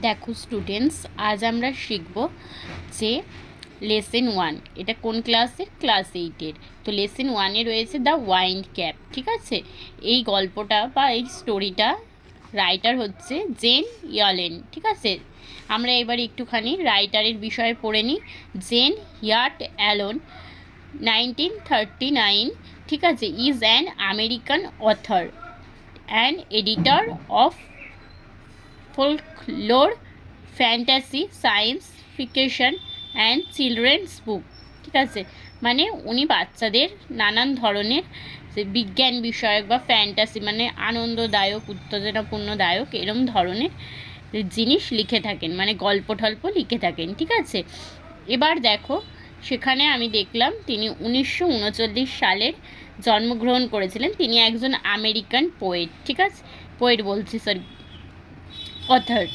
দেখো স্টুডেন্টস, আজ আমরা শিখব যে লেসন 1। এটা কোন ক্লাসের? ক্লাস 8-এর। তো লেসন 1-এ রয়েছে দ্য ওয়াইন্ড ক্যাপ। ঠিক আছে, এই গল্পটা বা এই স্টোরিটা রাইটার হচ্ছে জেন ইয়েলেন। ঠিক আছে, আমরা এবার একটুখানি রাইটারের বিষয়ে পড়ে নিই। জেন ইয়াট অ্যালেন, 1939, ঠিক আছে, is an American author and editor of folklore, fantasy, science fiction and children's book. ঠিক আছে, মানে উনি বাচ্চাদের নানান ধরনের বিজ্ঞান বিষয়ক বা ফ্যান্টাসি মানে আনন্দদায়ক, উত্তেজনাপূর্ণদায়ক এরম ধরনের জিনিস লিখে থাকেন, মানে গল্প টল্প লিখে থাকেন। ঠিক আছে, এবার দেখো, সেখানে আমি দেখলাম তিনি 1939 সালের জন্মগ্রহণ করেছিলেন। তিনি একজন আমেরিকান পোয়েট। ঠিক আছে, পোয়েট বলছি, সরি, অথর।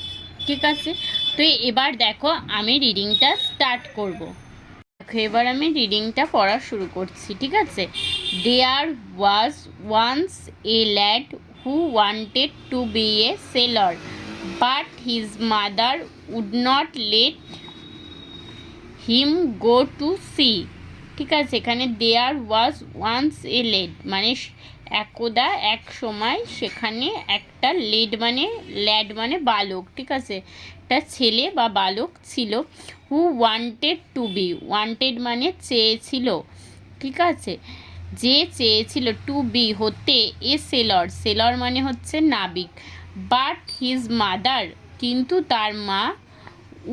ঠিক আছে, তো এবার দেখো আমি রিডিংটা স্টার্ট করব। দেখো এবার আমি রিডিংটা পড়া শুরু করছি। ঠিক আছে, there was once a lad who wanted to be a sailor, but his mother would not let him go to sea. ঠিক আছে, এখানে দেয়ার ওয়াজ ওয়ান্স এ লেড মানে একদা এক সময় সেখানে একটা ল্যাড মানে বালক। ঠিক আছে, একটা ছেলে বা বালক ছিল। Who wanted to be, wanted মানে চেয়েছিল। ঠিক আছে, যে চেয়েছিল, টু বি হতে, এ সেলর, সেলর মানে হচ্ছে নাবিক। বাট হিজ মাদার, কিন্তু তার মা,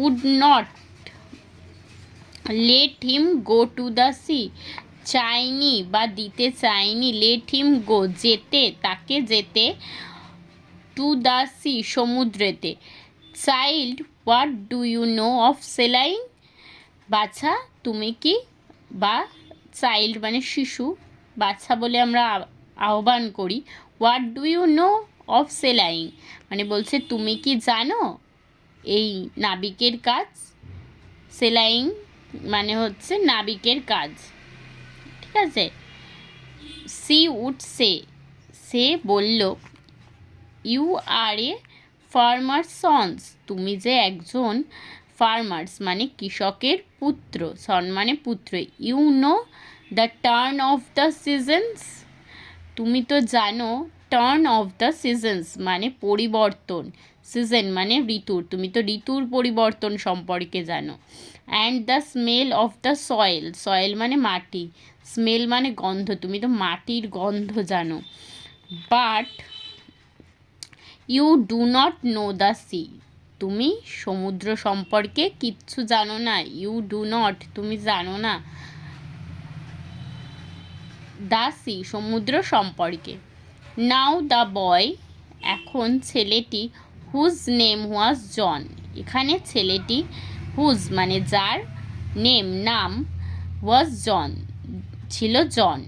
would not let him go to the sea, চাইনি বা দিতে চাইনি, লেট হিম গো যেতে, তাকে যেতে, টু দ্য সি সমুদ্রেতে। Child, what do you know of sailing, বাছা তুমি কি, বা চাইল্ড মানে শিশু, বাচ্চা বলে আমরা আহ্বান করি। What do you know of sailing মানে বলছে তুমি কি জানো এই নাবিকের কাজ। সেলাইং মানে হচ্ছে নাবিকের কাজ। ঠিক আছে, সি উড সে, সে বলল, you are a farmer sons, তুমি যে একজন ফার্মার্স মানে কৃষকের পুত্র, সন মানে পুত্র। You know the turn of the seasons, তুমি তো জানো টার্ন অফ দ্য সিজনস মানে পরিবর্তন, সিজন মানে ঋতুর, তুমি তো ঋতুর পরিবর্তন সম্পর্কে জানো। And the smell of the soil, soil মানে মাটি, স্মেল মানে গন্ধ, তুমি তো মাটির গন্ধ জানো। But you do not know the sea, তুমি সমুদ্র সম্পর্কে কিচ্ছু জানো না। ইউ ডু নট, তুমি জানো না, দ্য সি সমুদ্র সম্পর্কে। নাও দ্য বয়, এখন ছেলেটি, হুজ নেম ওয়াজ জন, এখানে ছেলেটি, হুজ মানে যার, নেম নাম, ওয়াজ জন ছিল John,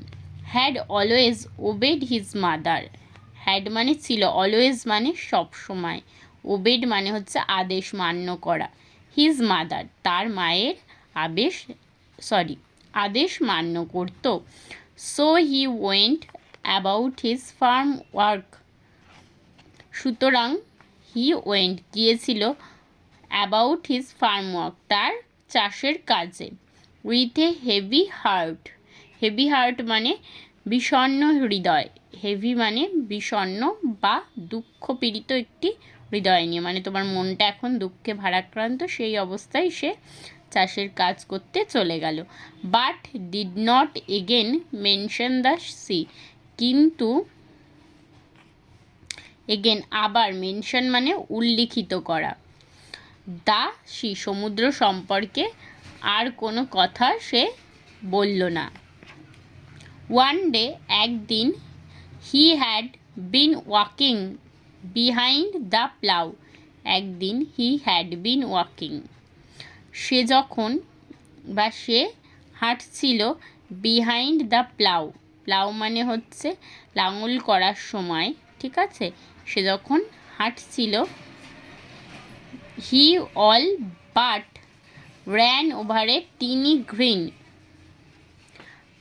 had always obeyed his mother, had মানে ছিল, অলওয়েজ মানে সব সময়, ওবেড মানে হচ্ছে আদেশ মান্য করা, হিজ মাদার তার মায়ের আদেশ মান্য করত। So he went about his farm work, সুতরাং হি ওয়েন্ট গিয়েছিল, অ্যাবাউট হিজ ফার্ম ওয়ার্ক তার চাষের কাজে, with a heavy heart, heavy heart মানে বিষণ্ণ হৃদয়, হেভি মানে বিষণ্ণ বা দুঃখপীড়িত একটি হৃদয় নিয়ে, মানে তোমার মনটা এখন দুঃখে ভারাক্রান্ত, সেই অবস্থায় সে চাষের কাজ করতে চলে গেল। But did not again mention the sea, কিন্তু এগেন আবার, মেনশন মানে উল্লিখিত করা, দা সি সমুদ্র সম্পর্কে আর কোনো কথা সে বলল না। ওয়ান ডে একদিন, he had been walking behind the plough, একদিন হি হ্যাড বিন ওয়াকিং সে যখন বা সে হাঁটছিল, বিহাইন্ড দ্য প্লাউ, প্লাউ মানে হচ্ছে লাঙল করার সময়। ঠিক আছে, সে যখন হাঁটছিল, he all but ran over a teeny green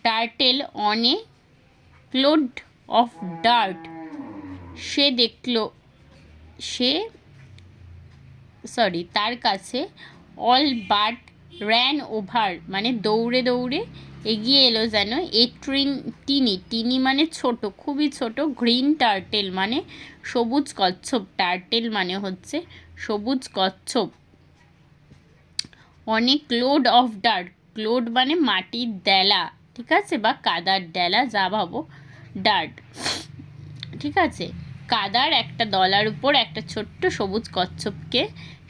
turtle on a clod of dirt, say sorry তার কাছে অল বাট র্যান ওভার মানে দৌড়ে দৌড়ে এগিয়ে এলো যেন এ টিনি মানে ছোট, খুবই ছোট, গ্রিন টার্টেল মানে সবুজ কচ্ছপ, টার্টেল মানে হচ্ছে সবুজ কচ্ছপ, অনেক লোড অফ ডার্ট, লোড মানে মাটির ডেলা, ঠিক আছে, বা কাদার ডেলা, যা ভাবো, ডার্ট, ঠিক আছে, কাদার একটা দলার উপর একটা ছোট্ট সবুজ কচ্ছপকে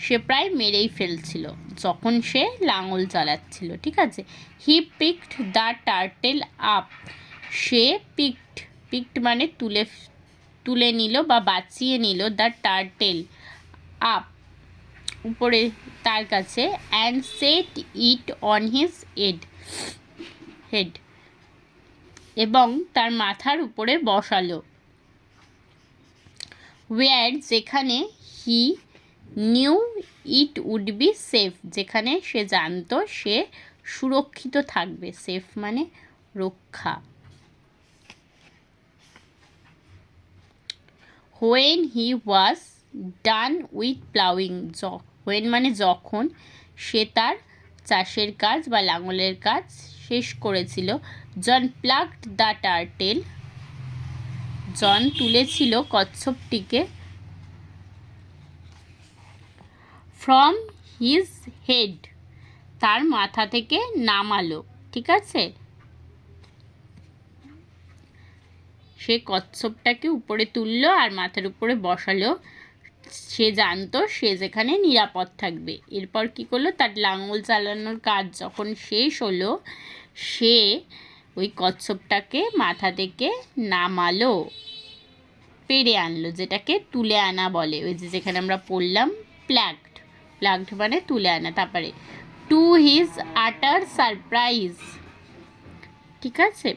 সে প্রায় মেরেই ফেলছিল যখন সে লাঙল চালাচ্ছিল, ঠিক আছে। He picked the turtle up, সে পিকড মানে তুলে নিল বা বাঁচিয়ে নিল, দ্য টার্টেল আপ উপরে তার কাছে, and set it on his head এবং তার মাথার উপরে বসালো, ওয়্যার যেখানে, he knew it would be safe যেখানে সে জানতো সে সুরক্ষিত থাকবে, সেফ মানে রক্ষা। When he was done with ploughing, when মানে যখন সে তার চাষের কাজ বা লাঙলের কাজ শেষ করেছিল, জন প্লাগড দ্য টার্টেল, জন তুলেছিল কচ্ছপটিকে, ফ্রম হিজ হেড তার মাথা থেকে নামালো, ঠিক আছে, সে কচ্ছপটাকে উপরে তুললো আর মাথার উপরে বসালো, সে জানতো সে যেখানে নিরাপদ থাকবে। এরপর কি করলো, তার লাঙল চালানোর কাজ যখন শেষ হলো, সে ওই কচ্ছপটাকে মাথা থেকে নামালো, পেরে আনলো, যেটাকে তুলে আনা বলে, ওই যে যেখানে আমরা পড়লাম প্লাগড মানে তুলে আনা। তারপরে টু হিজ আটার সারপ্রাইজ, ঠিক আছে,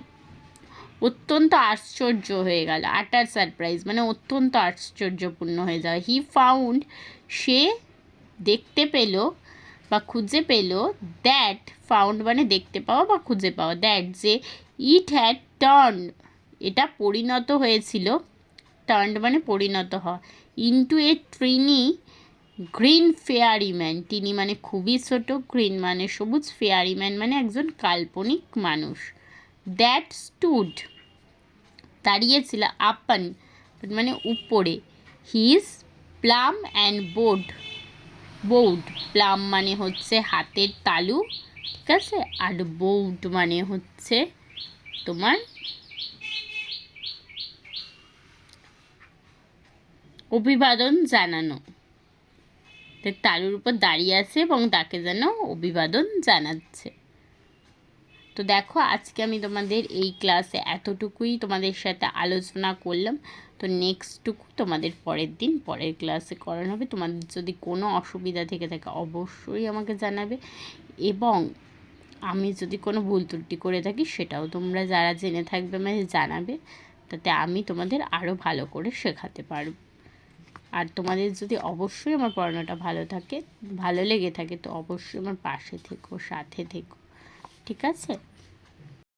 অত্যন্ত আশ্চর্য হয়ে গেল, আটার সারপ্রাইজ মানে অত্যন্ত আশ্চর্যপূর্ণ হয়ে যাওয়া। হি ফাউন্ড সে দেখতে পেল বা খুঁজে পেল, দ্যাট ফাউন্ড মানে দেখতে পাওয়া বা খুঁজে পাওয়া, দ্যাট যে ইট হ্যাড টার্ন এটা পরিণত হয়েছিল, টার্ন মানে পরিণত হওয়া, ইন্টু এ ট্রিনি গ্রিন ফেয়ারিম্যান, টিনি মানে খুবই ছোট, গ্রিন মানে সবুজ, ফেয়ারিম্যান মানে একজন কাল্পনিক মানুষ, দ্যাট স্টুড দাঁড়িয়েছিল, আপন মানে উপরে, হিজ প্লাম অ্যান্ড বৌড, প্লাম মানে হচ্ছে হাতের তালু, ঠিক আছে, আর বৌড মানে হচ্ছে তোমার অভিবাদন জানানো, তালুর উপর দাঁড়িয়ে আছে এবং তাকে যেন অভিবাদন জানাচ্ছে। তো দেখো আজকে আমি তোমাদের এই ক্লাসে এতটুকুই তোমাদের সাথে আলোচনা করলাম। তো নেক্সটটুকু তোমাদের পরের দিন পরের ক্লাসে করানো হবে। তোমাদের যদি কোনো অসুবিধা থেকে থাকে অবশ্যই আমাকে জানাবে, এবং আমি যদি কোনো ভুল ত্রুটি করে থাকি সেটাও তোমরা যারা জেনে থাকবে আমাকে জানাবে, তাতে আমি তোমাদের আরও ভালো করে শেখাতে পারব। আর তোমাদের যদি অবশ্যই আমার পড়ানোটা ভালো লেগে থাকে তো অবশ্যই আমার পাশে থেকো, সাথে থেকো, ঠিক আছে।